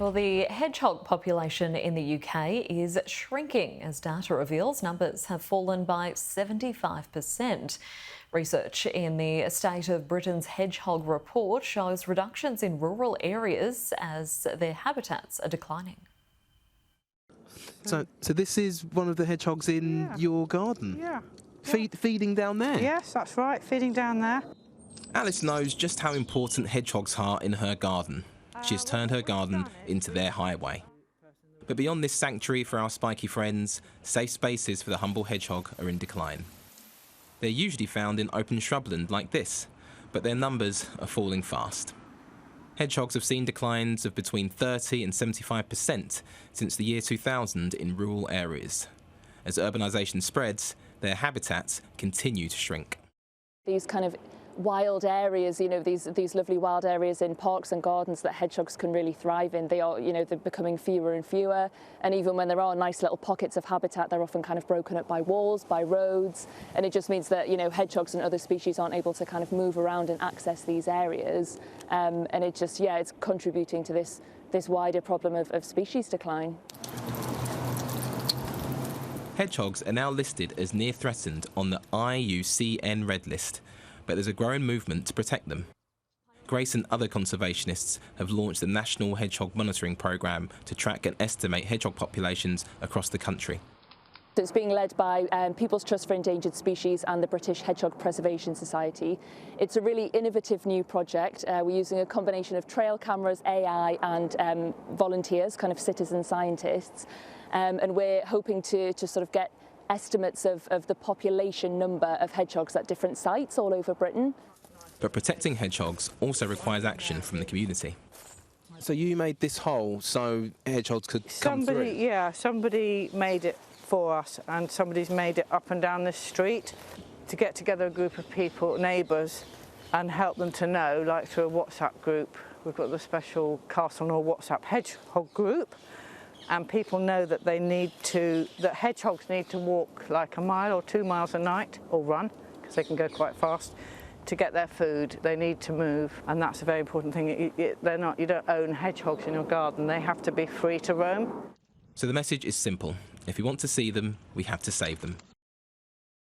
Well, the hedgehog population in the UK is shrinking as data reveals numbers have fallen by 75%. Research in the State of Britain's Hedgehog report shows reductions in rural areas as their habitats are declining. So this is one of the hedgehogs in your garden? Yeah. Feeding down there? Yes, that's right, feeding down there. Alice knows just how important hedgehogs are in her garden. She has turned her garden into their highway. But beyond this sanctuary for our spiky friends, safe spaces for the humble hedgehog are in decline. They're usually found in open shrubland like this, but their numbers are falling fast. Hedgehogs have seen declines of between 30 and 75% since the year 2000 in rural areas. As urbanisation spreads, their habitats continue to shrink. These kind of wild areas, these lovely wild areas in parks and gardens that hedgehogs can really thrive in, they're becoming fewer and fewer. And even when there are nice little pockets of habitat, they're often kind of broken up by walls, by roads. And it just means that, hedgehogs and other species aren't able to kind of move around and access these areas. And it just, it's contributing to this wider problem of species decline. Hedgehogs are now listed as near threatened on the IUCN Red List, but there's a growing movement to protect them. Grace and other conservationists have launched the National Hedgehog Monitoring Programme to track and estimate hedgehog populations across the country. It's being led by People's Trust for Endangered Species and the British Hedgehog Preservation Society. It's a really innovative new project. We're using a combination of trail cameras, AI and volunteers, kind of citizen scientists. And we're hoping to sort of get estimates of the population number of hedgehogs at different sites all over Britain. But protecting hedgehogs also requires action from the community. So you made this hole so hedgehogs could come through? Yeah, somebody made it for us, and somebody's made it up and down this street to get together a group of people, neighbours, and help them to know, like through a WhatsApp group. We've got the special Castle Knoll WhatsApp hedgehog group. And people know that that hedgehogs need to walk like 1 mile or 2 miles a night, or run, because they can go quite fast, to get their food. They need to move, and that's a very important thing. You don't own hedgehogs in your garden. They have to be free to roam. So the message is simple. If we want to see them, we have to save them.